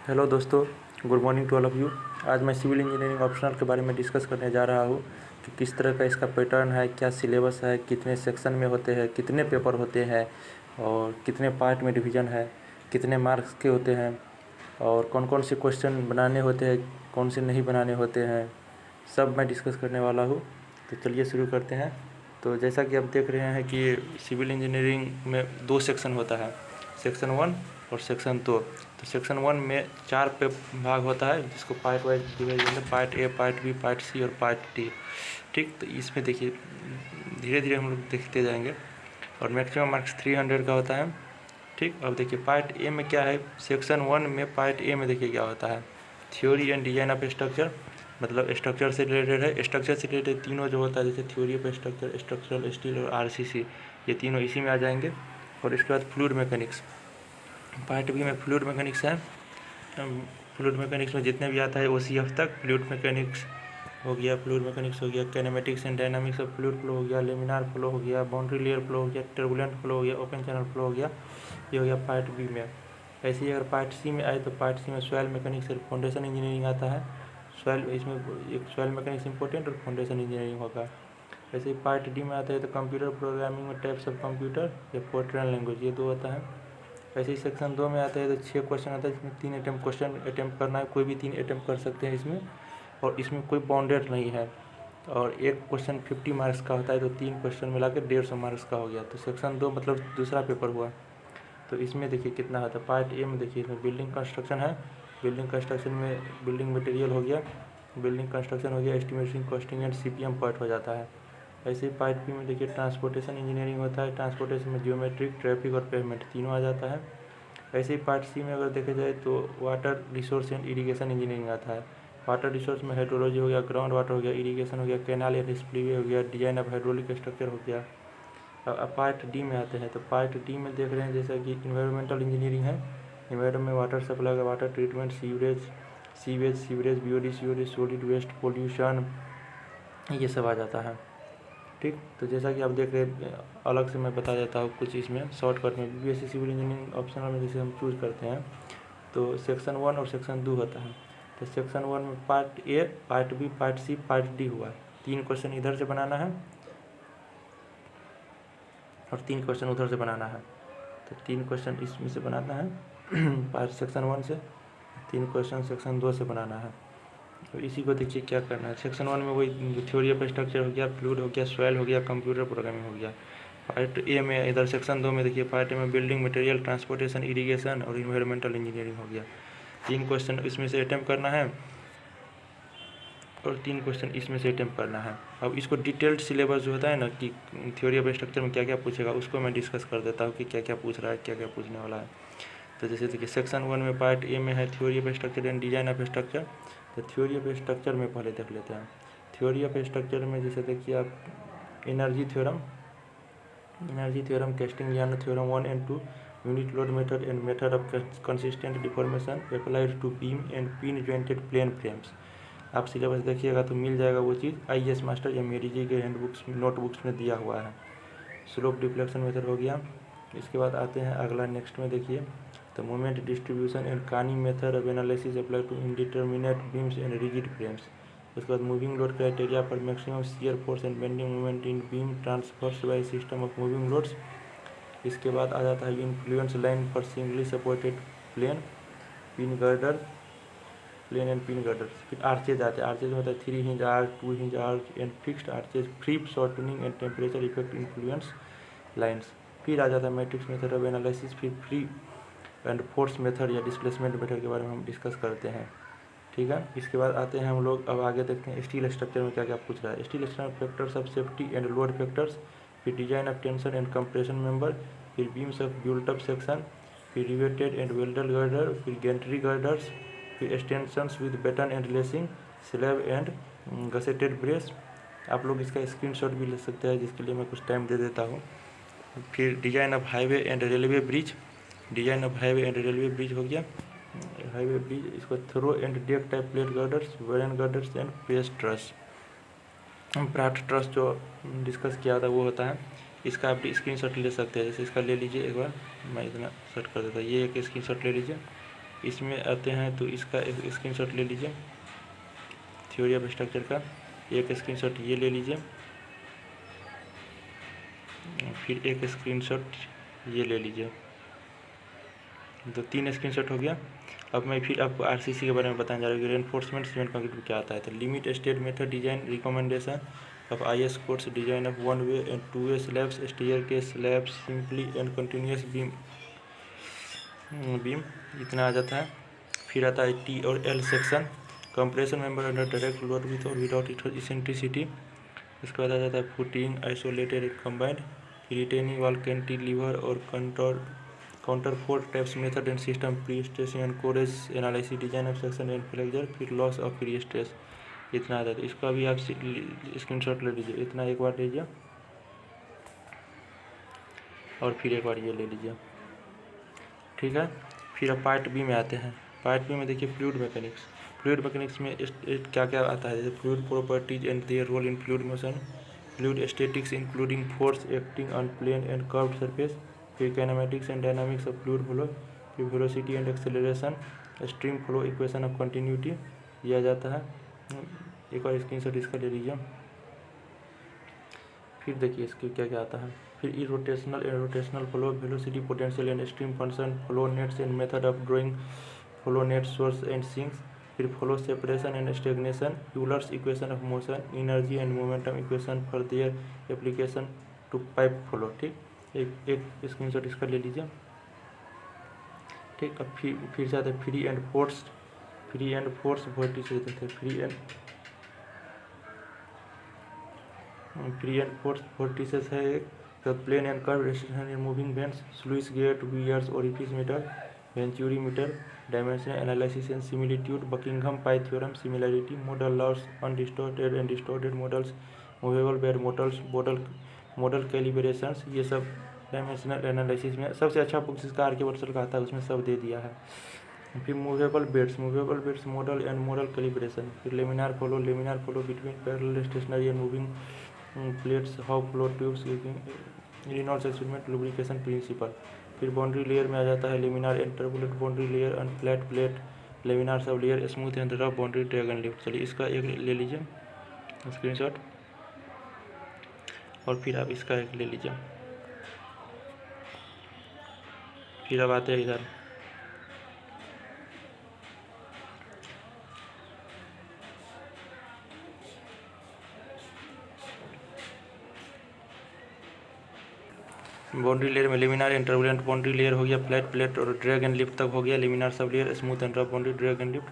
Hello दोस्तों, good morning to all of you. आज मैं सिविल इंजीनियरिंग ऑप्शनल के बारे में डिस्कस करने जा रहा हूँ कि किस तरह का इसका पैटर्न है, क्या सिलेबस है, कितने सेक्शन में होते हैं, कितने पेपर होते हैं और कितने पार्ट में डिवीज़न है, कितने मार्क्स के होते हैं और कौन कौन से क्वेश्चन बनाने होते हैं, कौन से नहीं बनाने होते हैं, सब मैं डिस्कस करने वाला हूँ। तो चलिए शुरू करते हैं। तो जैसा कि आप देख रहे हैं कि सिविल इंजीनियरिंग में 2 सेक्शन होता है, सेक्शन 1 और सेक्शन 2। तो सेक्शन 1 में 4 पे भाग होता है, जिसको पार्ट वाइज डिवाइड है, part A, part B, part C और पार्ट डी। ठीक, तो इसमें देखिए धीरे धीरे हम लोग देखते जाएंगे और मैक्सिमम मार्क्स 300 का होता है। ठीक, अब देखिए पार्ट ए में क्या है। सेक्शन 1 में पार्ट ए में देखिए क्या होता है, theory and design of structure, मतलब स्ट्रक्चर से रिलेटेड है। स्ट्रक्चर से रिलेटेड तीनों जो होता है, जैसे theory of structure, structural steel और आरसीसी, ये तीनों इसी में आ जाएंगे। और इसके बाद फ्लूइड मैकेनिक्स, पार्ट बी में फ्लूइड मैकेनिक्स है। फ्लूइड मैकेनिक्स में जितने भी आता है ओसीएफ तक, फ्लूइड मैकेनिक्स हो गया, फ्लूइड मैकेनिक्स हो गया, kinematics and dynamics of fluid flow हो गया, लेमिनार फ्लो हो गया, बाउंड्री लेयर फ्लो हो गया, टर्बुलेंट फ्लो हो गया, ओपन चैनल फ्लो हो गया, ये हो गया पार्ट बी में। ऐसे ही अगर पार्ट सी में आए तो पार्ट सी में सॉइल मैकेनिक्स और फाउंडेशन इंजीनियरिंग आता है। सॉइल, इसमें एक सॉइल मैकेनिक्स इंपॉर्टेंट और फाउंडेशन इंजीनियरिंग होगा। ऐसे ही पार्ट डी में आता है तो कंप्यूटर प्रोग्रामिंग में टाइप्स ऑफ कंप्यूटर या फोर्ट्रान लैंग्वेज, ये 2 होता है। ऐसे ही सेक्शन 2 में आता है तो 6 क्वेश्चन आता है, जिसमें 3 क्वेश्चन अटैम्प्ट करना है, कोई भी 3 अटैम्प्ट कर सकते हैं इसमें, और इसमें कोई बाउंडेड नहीं है। और एक क्वेश्चन 50 मार्क्स का होता है, तो 3 क्वेश्चन मिला के 150 मार्क्स का हो गया। तो सेक्शन 2 मतलब दूसरा पेपर हुआ। तो इसमें देखिए कितना होता है। पार्ट ए में देखिए इसमें बिल्डिंग कंस्ट्रक्शन है, बिल्डिंग कंस्ट्रक्शन में बिल्डिंग मटेरियल हो गया, बिल्डिंग कंस्ट्रक्शन हो गया, estimation, costing and CPM part हो जाता है। ऐसे ही पार्ट बी में देखिए ट्रांसपोर्टेशन इंजीनियरिंग होता है, ट्रांसपोर्टेशन में जियोमेट्रिक, ट्रैफिक और पेमेंट तीनों आ जाता है। ऐसे ही पार्ट सी में अगर देखा जाए तो water resource and irrigation engineering आता है। वाटर रिसोर्स में हाइड्रोलॉजी हो गया, ग्राउंड वाटर हो गया, इरिगेशन हो गया, कैनाल एंड स्पिलवे हो गया, डिजाइन ऑफ हाइड्रोलिक स्ट्रक्चर हो गया। अब पार्ट डी में आते हैं तो पार्ट डी में देख रहे हैं जैसा कि इन्वायरमेंटल इंजीनियरिंग है। इन्वायरमेंट में वाटर सप्लाई का, water treatment, sewerage, BOD, sewerage, solid waste, pollution, ये सब आ जाता है। ठीक, तो जैसा कि आप देख रहे हैं, अलग से मैं बता देता हूँ कुछ इसमें शॉर्टकट में। बीएससी सिविल इंजीनियरिंग ऑप्शनल में जैसे हम चूज़ करते हैं तो सेक्शन 1 और सेक्शन 2 होता है। तो सेक्शन 1 में part A, part B, part C, part D हुआ। 3 क्वेश्चन इधर से बनाना है और 3 क्वेश्चन उधर से बनाना है। तो 3 क्वेश्चन इसमें से बनाना है पार्ट सेक्शन 1 से, 3 क्वेश्चन सेक्शन 2 से बनाना है। तो इसी को देखिए क्या करना है। सेक्शन 1 में वही थ्योरी ऑफ स्ट्रक्चर हो गया, फ्लूइड हो गया, सॉइल हो गया, कंप्यूटर प्रोग्रामिंग हो गया। पार्ट ए में इधर सेक्शन 2 में देखिए पार्ट ए में बिल्डिंग मटेरियल, ट्रांसपोर्टेशन, इरिगेशन और इन्वायरमेंटल इंजीनियरिंग हो गया। 3 क्वेश्चन इसमें से अटैम्प्ट करना है और 3 क्वेश्चन इसमें से अटैम्प्ट करना है। अब इसको डिटेल्ड सिलेबस जो होता है ना कि थ्योरी ऑफ स्ट्रक्चर में क्या क्या पूछेगा, उसको मैं डिस्कस कर देता हूँ कि क्या क्या पूछ रहा है, क्या क्या पूछने वाला है। तो जैसे देखिए सेक्शन 1 में पार्ट ए में है theory of structure and design of structure. तो थ्योरी ऑफ स्ट्रक्चर में पहले देख लेते हैं। थ्योरी ऑफ स्ट्रक्चर में जैसे देखिए आप energy theorem, Castigliano's theorem 1 and 2, unit load method and method of consistent deformation applied to beam and pin jointed plane frames. आप सिलेबस देखिएगा तो मिल जाएगा वो चीज़। आईएएस मास्टर एमएडी जी के हैंडबुक्स, नोटबुक्स में दिया हुआ है। स्लोप डिफ्लेक्शन मेथड हो गया। इसके बाद आते हैं अगला नेक्स्ट में देखिए तो moment distribution and Kani's method of analysis apply to indeterminate beams and rigid frames. उसके बाद moving load criteria for maximum shear force and bending movement in beam transfers by system of moving loads. इसके बाद आ जाता है influence line for singly supported plain, pin girder, plain and pin girders. फिर arches आते हैं। Arches में होता है 3 hinge arch, 2 hinge arch and fixed arches, free shortening and temperature effect influence lines. फिर आ जाता है मैट्रिक्स मेथड ऑफ एनालिसिस, फिर फ्री एंड फोर्स मेथड या डिस्प्लेसमेंट मेथड के बारे में हम डिस्कस करते हैं। ठीक है, इसके बाद आते हैं हम लोग अब आगे देखते हैं स्टील स्ट्रक्चर में क्या क्या पूछ रहा है। Steel structure factors of safety and load factors, फिर design of tension and compression member, फिर beams of built up section, फिर रिवेटेड एंड वेल्डेड गर्डर, फिर गेंट्री गर्डर्स, फिर extensions with batten and lacing, slab and gusseted brace. आप लोग इसका screenshot भी ले सकते हैं, जिसके लिए मैं कुछ टाइम दे देता हूँ। फिर design of highway and railway bridge, design of highway and railway bridge हो गया। हाईवे ब्रिज, इसको through and deck type plate girders, Warren girders and pace truss. Pratt truss जो डिस्कस किया था वो होता है। इसका आप स्क्रीनशॉट ले सकते हैं। जैसे इसका ले लीजिए एक बार, मैं इतना सेट कर देता हूँ, ये एक स्क्रीनशॉट ले लीजिए। इसमें आते हैं तो इसका एक स्क्रीनशॉट ले लीजिए, थ्योरी ऑफ स्ट्रक्चर का एक स्क्रीनशॉट ये ले लीजिए, फिर एक स्क्रीनशॉट ये ले लीजिए, तो 3 स्क्रीनशॉट हो गया। अब मैं फिर आपको आरसीसी के बारे में बताने जा रहा हूँ कि रेनफोर्समेंट सीमेंट कंक्रीट में क्या आता है। तो limit state method design recommendation of IS codes design of 1 way and 2 way slabs staircase slabs simply and continuous beam इतना आ जाता है। फिर आता है T और L section, compression member under direct load with और विदाउट इसेंट्रिसिटी। इसके बाद आ जाता है footing isolated combined, retaining wall cantilever और counterfort types method and system, prestress and anchorage analysis, design of section and flexure, फिर loss of prestress इतना आ जाता है। इसका भी आप स्क्रीनशॉट ले लीजिए, इतना एक बार लीजिए और फिर एक बार ये ले लीजिए, ठीक है। फिर अब पार्ट बी में आते हैं। पार्ट बी में देखिए फ्लूइड मैकेनिक्स। फ्लूइड मैकेनिक्स में क्या क्या आता है, जैसे fluid properties and their role in fluid motion, fluid statics including force acting on plane and curved surface, फिर kinematics and dynamics of fluid flow, फिर velocity and acceleration, stream flow equation of continuity यह जाता है। एक और screenshot इसका ले लीजिए। फिर देखिए इसके क्या क्या आता है। फिर irrotational and rotational flow, velocity potential and stream function, flow nets and method of drawing flow net source and sinks, फिर flow separation and stagnation, Euler's equation of motion, energy and momentum equation for their application to pipe flow. ठीक, एक screenshot इसका ले लीजिए, ठीक। अब फिर से आते हैं फ्री एंड फोर्स वोर्टिसेस देते हैं, फ्री एंड फोर्स वोर्टिसेस है एक, तो plane and curve restriction in moving bends, sluice gate, weirs, orifice meter, venturi meter, dimensional analysis and similitude, Buckingham pi theorem, similarity, model laws, undistorted and distorted models, movable bed models, model calibrations, ये सब dimensional analysis में सबसे अच्छा book जिसका are के Vercel का आता है उसमें सब दे दिया है। फिर movable beds model and model calibration, फिर laminar flow between parallel stationary and moving plates, how flow tubes, Reynolds experiment, lubrication principle. फिर बाउंड्री लेयर में आ जाता है laminar and turbulent boundary layer and flat plate, laminar sublayer, smooth and rough boundary, drag and lift. चलिए इसका एक ले लीजिए स्क्रीनशॉट और फिर आप इसका एक ले लीजिए। फिर अब आते हैं इधर बाउंड्री लेयर में laminar and turbulent boundary layer हो गया, फ्लैट प्लेट और ड्रैग एंड लिफ्ट तक हो गया, laminar sublayer, smooth and rough boundary, drag and lift.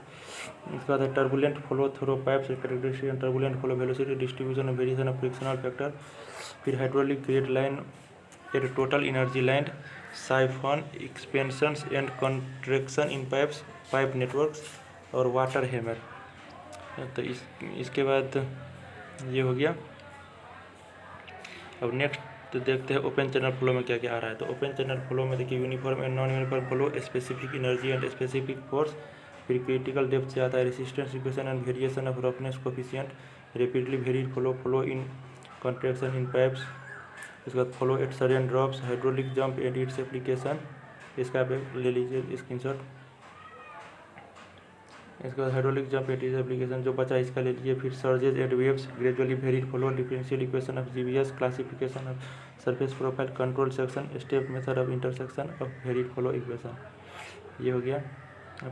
इसके बाद है turbulent flow through pipes, characteristic and turbulent flow, velocity distribution और वेरिएशन ऑफ फ्रिक्शनल फैक्टर। फिर hydraulic grade line at total energy line, siphon expansions and contraction in pipes, pipe networks और water hammer. तो इसके बाद ये हो गया। अब नेक्स्ट तो देखते हैं ओपन चैनल फ्लो में क्या क्या आ रहा है। तो ओपन चैनल फ्लो में देखिए uniform and non uniform flow, specific energy and specific force, फिर क्रिटिकल डेप्थ से आता है resistance equation and variation of roughness coefficient, rapidly varied flow in contraction in pipes. इसके बाद flow at sudden drops, hydraulic jump and its application, इसका ले लीजिए screenshot. इसके बाद hydraulic jump and its application जो बचा इसका ले लीजिए। फिर surges and waves, gradually varied flow, differential equation of GBS, classification of surface profile, control section, step method of intersection of varied flow equation, ये हो गया।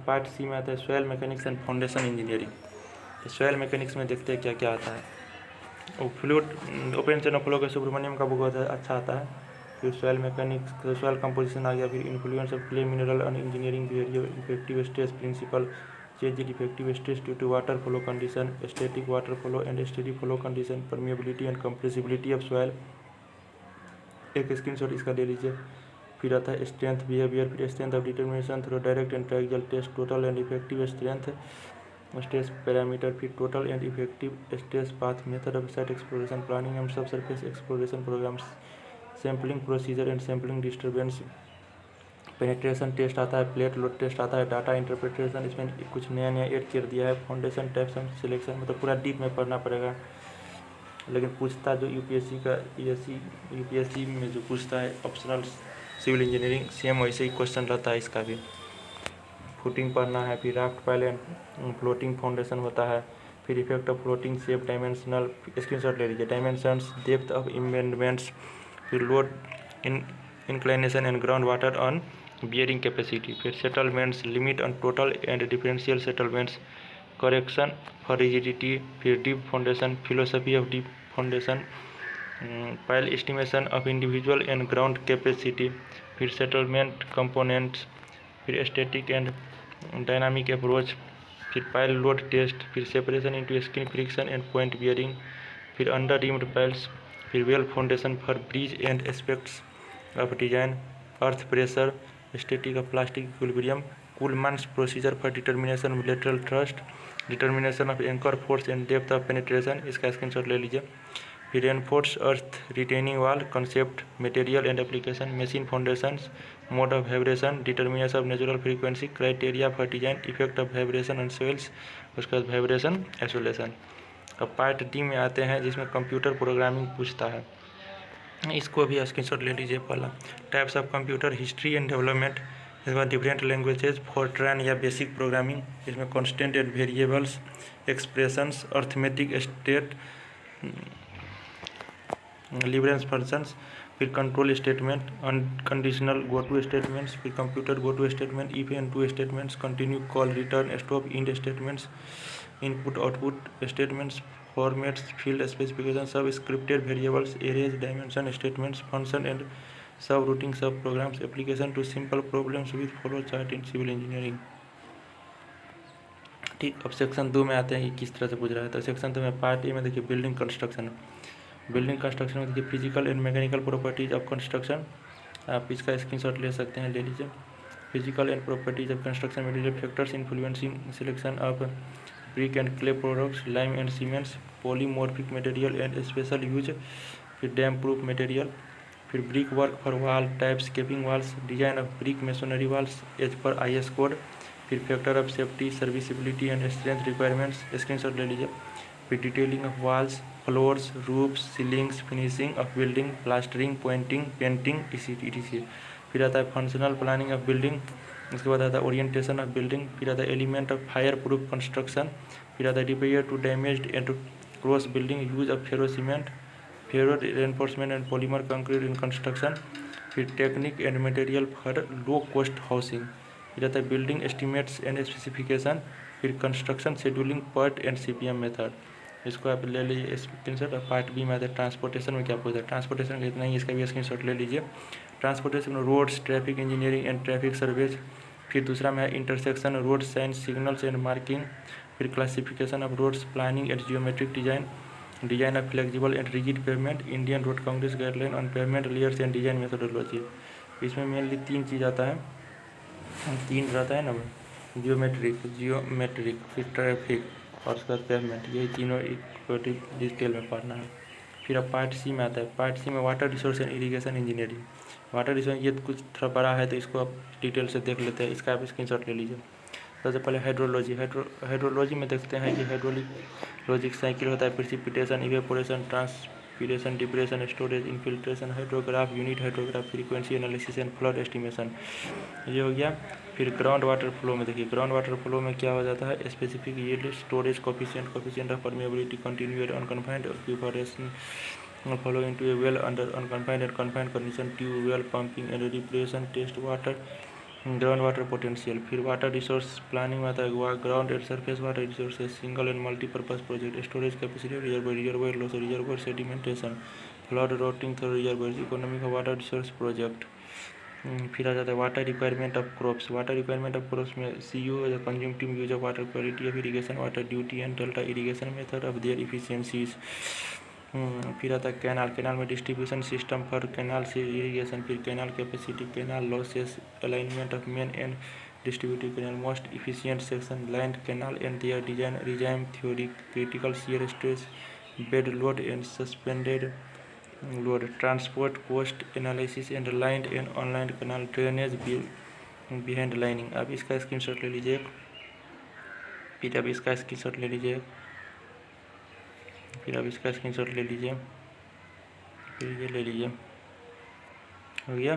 पार्ट सी में आता है soil mechanics and foundation engineering. तो सॉइल मैकेनिक्स में देखते हैं क्या क्या आता है। और फ्लूइड ओपन चैनल फ्लो का सुब्रमण्यम का बुक होता है, अच्छा आता है। फिर सॉइल मैकेनिक्स, सॉइल कंपोजिशन आ गया। फिर influence of clay mineral on engineering behaviour, effective stress principle, change in effective stress due to water flow condition, static water flow and steady flow condition, permeability and compressibility of soil, एक screenshot इसका ले लीजिए। फिर आता है strength behaviour, फिर strength of determination through direct and triangle test, total and effective strength stress parameter, फिर total and effective stress path, method of site exploration, planning and subsurface exploration programs, sampling procedure and sampling disturbance, penetration test आता है, plate load test आता है, data interpretation इसमें कुछ नया add कर दिया है, फाउंडेशन टाइप्स एंड सिलेक्शन, मतलब पूरा डीप में पढ़ना पड़ेगा। लेकिन पूछता जो यूपीएससी का यूपीएससी में जो पूछता है ऑप्शनल सिविल इंजीनियरिंग, सेम वैसे ही क्वेश्चन रहता है इसका भी। फुटिंग पढ़ना है, फिर raft pile and floating foundation होता है, फिर effect of floating shape dimensional screenshot ले लीजिए, डायमेंशंस, डेप्थ ऑफ इम्बेडमेंट्स, फिर load inclination and ground water on bearing capacity, फिर settlements, limit on total and differential settlements, correction for rigidity, फिर deep foundation, philosophy of deep foundation, pile estimation of individual and ground capacity, फिर settlement components, फिर static and dynamic approach, फिर pile load test, फिर separation into skin friction and point bearing, फिर under reamed piles, फिर well foundation for bridge and aspects of design, earth pressure, static of plastic equilibrium, Culmann's procedure for determination of lateral thrust, determination of anchor force and depth of penetration, इसका screenshot ले लीजिए, फिर reinforce earth retaining wall concept, material and application, machine foundations, mode of vibration, determination of natural frequency, criteria for design, effect of vibration on soils, उसके बाद vibration isolation. अब part D में आते हैं जिसमें कंप्यूटर प्रोग्रामिंग पूछता है, इसको भी स्क्रीनशॉट ले लीजिए। पहला types of computer history and development, इसके बाद डिफरेंट लैंग्वेजेज, फॉरट्रैन या बेसिक प्रोग्रामिंग, इसमें constant and variables, expressions, arithmetic state, libraries functions, फिर control statement, unconditional go to statements, फिर computer go to statement, if and to statements, continue call return stop end statements, input output statements, formats, field specification, subscripted variables, arrays, dimension statements, function and subroutine subprograms, application to simple problems with flow chart in civil engineering. ठीक, अब section 2 में आते हैं कि किस तरह से पूछ रहा है। तो सेक्शन 2 में पार्ट ए में देखिए बिल्डिंग कंस्ट्रक्शन, बिल्डिंग कंस्ट्रक्शन में देखिए physical and mechanical properties of construction, आप इसका स्क्रीनशॉट ले सकते हैं, ले लीजिए। Physical and properties of construction material, factors influencing selection of brick and clay products, lime and cements, polymorphic material and special use, फिर डैम प्रूफ मटेरियल, फिर brick work for wall type scaping walls, design of brick masonry walls as पर IS code, फिर factor of safety, serviceability and strength requirements, screenshot ले लीजिए। फिर detailing of walls, floors, roofs, ceilings, finishing of building, plastering, painting, etc। फिर आता है functional planning of building, उसके बाद आता है ओरिएंटेशन ऑफ बिल्डिंग, फिर आता है element of fire proof construction, फिर आता है repair to damaged and cross building, use of ferro cement, ferro reinforcement and polymer concrete in construction, फिर technique and material for low cost housing, फिर आता है बिल्डिंग एस्टिमेट्स एंड स्पेसिफिकेशन, फिर construction scheduling PERT and CPM method, इसको आप ले लीजिए screenshot. Part B में आता है ट्रांसपोर्टेशन में क्या पूछा है, ट्रांसपोर्टेशन का इतना ही, इसका भी स्क्रीनशॉट ले लीजिए। ट्रांसपोर्टेशन में roads, traffic engineering and traffic surveys, फिर दूसरा में है intersection, road sign, signals and marking, फिर classification of roads, planning and geometric design, design of flexible and rigid pavement, Indian road Congress guideline on pavement layers and design methodology. इसमें mainly 3 चीज़ आता है, 3 रहता है ना, जियोमेट्रिक, फिर traffic और उसके बाद पेवमेंट, यही तीनों डिटेल में पढ़ना है। फिर अब पार्ट सी में आता है, पार्ट सी में water resource and irrigation engineering, water resource ये कुछ थोड़ा बड़ा है तो इसको आप डिटेल से देख लेते हैं, इसका आप स्क्रीनशॉट ले लीजिए। सबसे पहले हाइड्रोलॉजी, हाइड्रोलॉजी में देखते हैं कि हाइड्रोलिक लॉजिक साइकिल होता है, precipitation, evaporation, transpiration, depression, storage, infiltration, hydrograph unit, hydrograph frequency analysis and flood estimation, ये हो गया। फिर ग्राउंड वाटर फ्लो में देखिए, ग्राउंड वाटर फ्लो में क्या हो जाता है, specific yield, storage coefficient of permeability, continued unconfined evaporation follow into a well under unconfined and confined condition, tube well pumping and repression test water, ground water potential. फिर water resource planning में आता है ground and surface water resources, single and multipurpose project, storage capacity, reservoir loss, reservoir sedimentation, flood routing through reservoir, economic water resource project. फिर आ जाता है water requirement of crops, water requirement of crops में CU consumptive use of water, quality of irrigation, water duty and delta irrigation method of their efficiencies. फिर आता है canal, canal में distribution system for canal से irrigation, फिर canal capacity, canal losses, alignment of main and distributive canal, most efficient section, land canal and their design, regime theory, critical shear stress, bed load and suspended load, transport cost analysis and line and online canal, drainage behind lining. अब इसका screenshot ले लीजिए, फिर अब इसका screenshot ले लीजिए, फिर अब इसका स्क्रीनशॉट ले लीजिए, फिर ये ले लीजिए, हो गया।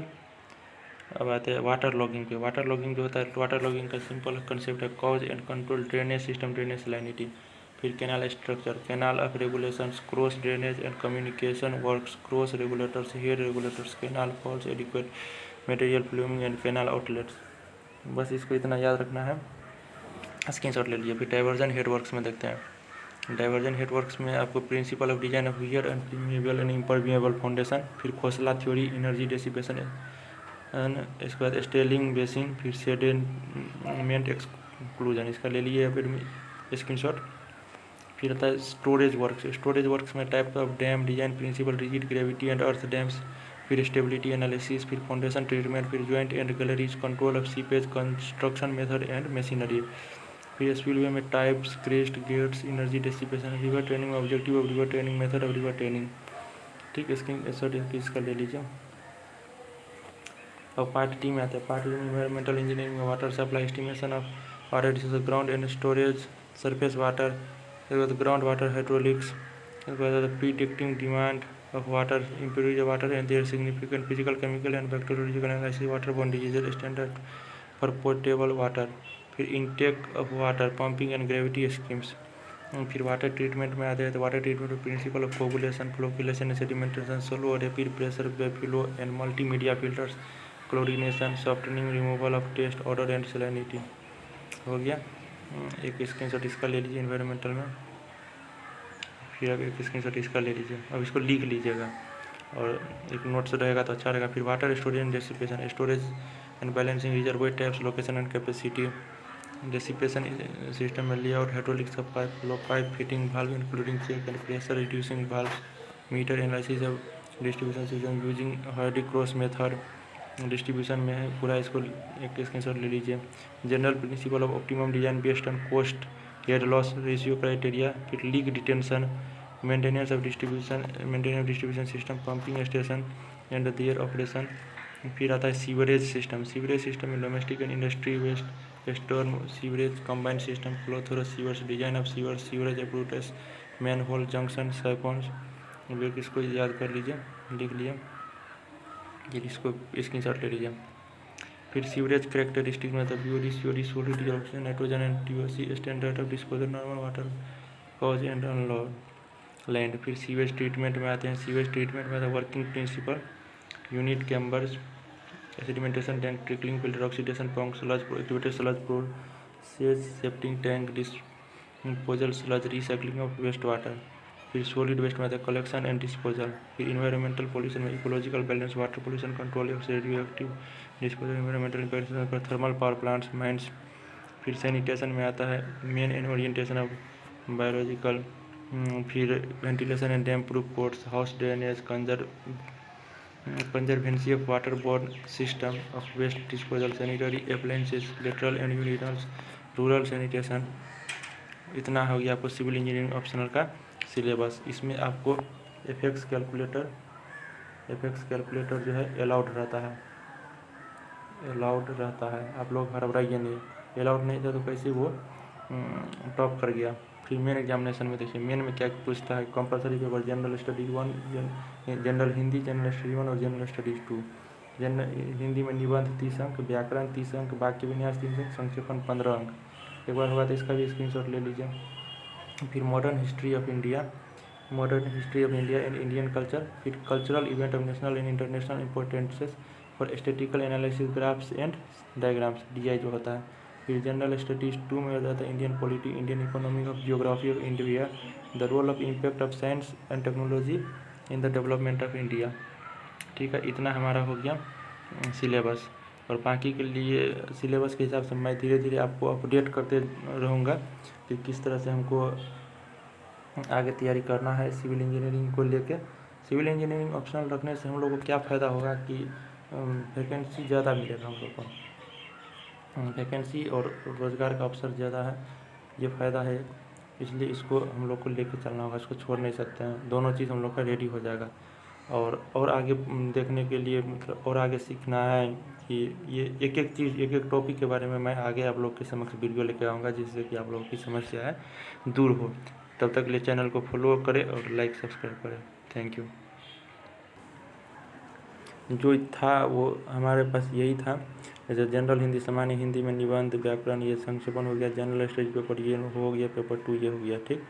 अब आते हैं वाटर लॉगिंग पे। वाटर लॉगिंग जो होता है, वाटर लॉगिंग का सिंपल कंसेप्ट है cause and control drainage system, drainage salinity. फिर canal structure, canal of regulations, cross drainage and communication works, cross regulators, head regulators, canal falls, adequate material fluming and canal outlets. बस इसको इतना याद रखना है, screenshot ले लीजिए। फिर डाइवर्जन हेड वर्क्स में देखते हैं। डाइवर्जन हेड वर्क्स में आपको principle of design of weir and permeable and impermeable foundation, फिर खोसला थ्योरी, एनर्जी डिसिपेशन, इसके बाद स्टेलिंग बेसिन, फिर सेडिमेंट एक्सक्लूजन, इसका ले लिए फिर स्क्रीनशॉट। फिर आता है स्टोरेज वर्क्स। स्टोरेज वर्क्स में type of dam design principle, rigid, gravity and earth dams, फिर स्टेबिलिटी एनालिसिस, फिर फाउंडेशन ट्रीटमेंट, फिर joint and galleries, control of seepage, construction method and machinery. फिर स्पिलवे में types, crest, gates, energy dissipation, river training, objective of river training, method of river training. ठीक है, इसका ले लीजिए। अब पार्ट टी में आता है। पार्ट टी में इन्वायरमेंटल इंजीनियरिंग में water supply, estimation of water resource, ground and storage, surface water, उसके बाद ग्राउंड वाटर हाइड्रोलिक्स, उसके बाद predicting demand of water, impurity of water and their significant physical, chemical and bacteriological analysis, water borne diseases, standard for portable water, फिर intake of water, pumping and gravity schemes. फिर water treatment में आते हैं तो water treatment principle of coagulation, flocculation, sedimentation, slow rapid pressure बेफ्लो and multimedia filters, chlorination, softening, removal of taste, odour and salinity. हो गया। एक स्क्रीनशॉट इसका ले लीजिए इन्वायरमेंटल में। फिर अब एक स्क्रीनशॉट इसका ले लीजिए। अब इसको लिख लीजिएगा और एक नोट्स रहेगा तो अच्छा रहेगा। फिर water storage and dissipation, storage and balancing, reservoir types, location and capacity, dissipation system में layout, hydraulics of pipe, flow pipe, fitting valve including check and pressure reducing valve, meter analysis of distribution system using Hardy Cross method. Distribution में है पूरा, इसको एक screenshot ले लीजिए। General principle of optimum design based on cost, head loss ratio criteria, फिर leak detention, maintenance of distribution system, pumping station and their operation. फिर आता है सीवरेज सिस्टम। सीवरेज सिस्टम में domestic and industry waste, storm sewerage, combined system, flow through sewers, design of sewers, sewerage apparatus, manhole, junction, siphons. इसको याद कर लीजिए, लिख लिया, फिर इसको स्क्रीनशॉट ले लीजिए। फिर सीवरेज करेक्टरिस्टिक में BOD, COD, solid oxygen, nitrogen and TOC, standard of disposal, normal water, cause and unload land. फिर सीवेज ट्रीटमेंट में आते हैं। सीवेज ट्रीटमेंट में working principle, unit chambers, sedimentation tank, trickling filter, oxidation pump, sludge activated sludge process, septic tank, disposal sludge, recycling of waste water. फिर solid waste में आता है collection and disposal. फिर environmental pollution में ecological balance, water pollution control of radio active disposal, environmental impact पर thermal power plants, mines. फिर sanitation में आता है main and orientation of biological, फिर ventilation and damp proof courts, house drainage, conservancy of water borne system of waste disposal, sanitary appliances, lateral and urinals, rural sanitation. इतना हो गया आपको civil engineering optional का syllabus. इसमें आपको FX calculator जो है अलाउड रहता है। आप लोग घबराइए नहीं, अलाउड नहीं था तो कैसे वो टॉप कर गया। फिर मेन एग्जामिनेशन में देखिए मेन में क्या पूछता है। Compulsory paper general studies 1, general Hindi, general study 1 और जनरल स्टडीज 2। जनरल हिंदी में निबंध 30 अंक, व्याकरण 30 अंक, वाक्य विन्यास 30 अंक, संक्षेपण 15 अंक। एक बार होगा तो इसका भी स्क्रीनशॉट ले लीजिए। फिर modern history of India and Indian culture, फिर cultural event of national and international importances for statical analysis, graphs and diagrams, DI जो होता है। फिर जनरल स्टडीज 2 में हो जाता है Indian polity, Indian economy of, geography of India, the role of impact of science and technology in the development of India. ठीक है, इतना हमारा हो गया सिलेबस। और बाकी के लिए सिलेबस के हिसाब से मैं धीरे धीरे आपको अपडेट करते रहूँगा कि किस तरह से हमको आगे तैयारी करना है सिविल इंजीनियरिंग को लेके। सिविल इंजीनियरिंग ऑप्शनल रखने से हम लोग को क्या फ़ायदा होगा कि वैकेंसी ज़्यादा मिलेगा हम लोग को, वैकेंसी और रोज़गार का अवसर ज़्यादा है, ये फ़ायदा है। इसलिए इसको हम लोग को लेके चलना होगा, इसको छोड़ नहीं सकते हैं। दोनों चीज़ हम लोग का रेडी हो जाएगा। और आगे देखने के लिए मतलब और आगे सीखना है कि ये एक एक चीज़, एक एक टॉपिक के बारे में मैं आगे आप लोग के समक्ष वीडियो लेके आऊँगा, जिससे कि आप लोगों की समस्या है दूर हो। तब तक लिए चैनल को फॉलो करें और लाइक सब्सक्राइब करें। Thank you. जो था वो हमारे पास यही था। जैसे जनरल हिंदी, सामान्य हिंदी में निबंध, व्याकरण, ये संक्षेपण हो गया। जनरल स्टडीज पेपर ये हो गया, पेपर 2 ये हो गया। ठीक,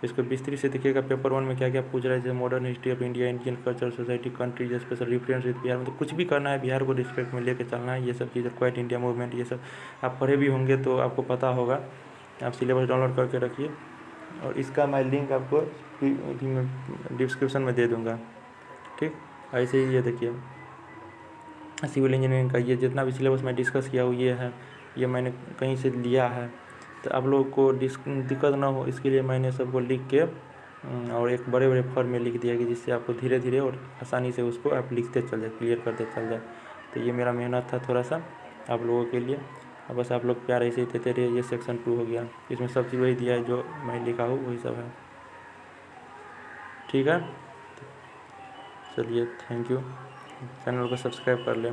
इसको विस्तृत से देखिएगा। पेपर 1 में क्या क्या पूछ रहा है, जैसे modern history of India, Indian culture, society, countries, special reference with Bihar. मतलब कुछ भी करना है, बिहार को रिस्पेक्ट में लेके चलना है, ये सब चीज़ें, क्वाइट इंडिया मूवमेंट, ये सब आप पढ़े भी होंगे तो आपको पता होगा। आप सिलेबस डाउनलोड करके रखिए, और इसका मैं लिंक आपको डिस्क्रिप्शन में दे दूँगा। ठीक, ऐसे ही ये देखिए सिविल इंजीनियरिंग का ये जितना भी सिलेबस मैं डिस्कस किया हूँ, ये है, ये मैंने कहीं से लिया है। तो आप लोगों को दिक्कत ना हो, इसके लिए मैंने सबको लिख के और एक बड़े बड़े फॉर्म में लिख दिया कि जिससे आपको धीरे धीरे और आसानी से उसको आप लिखते चल जाए, क्लियर करते चल जाए। तो ये मेरा मेहनत था थोड़ा सा आप लोगों के लिए। अब बस आप लोग प्यार ऐसे ही देते रहिए। ये सेक्शन 2 हो गया, इसमें सब चीज़ वही दिया है जो मैं लिखा हूँ, वही सब है। ठीक है, चलिए, थैंक यू। चैनल को सब्सक्राइब कर लें।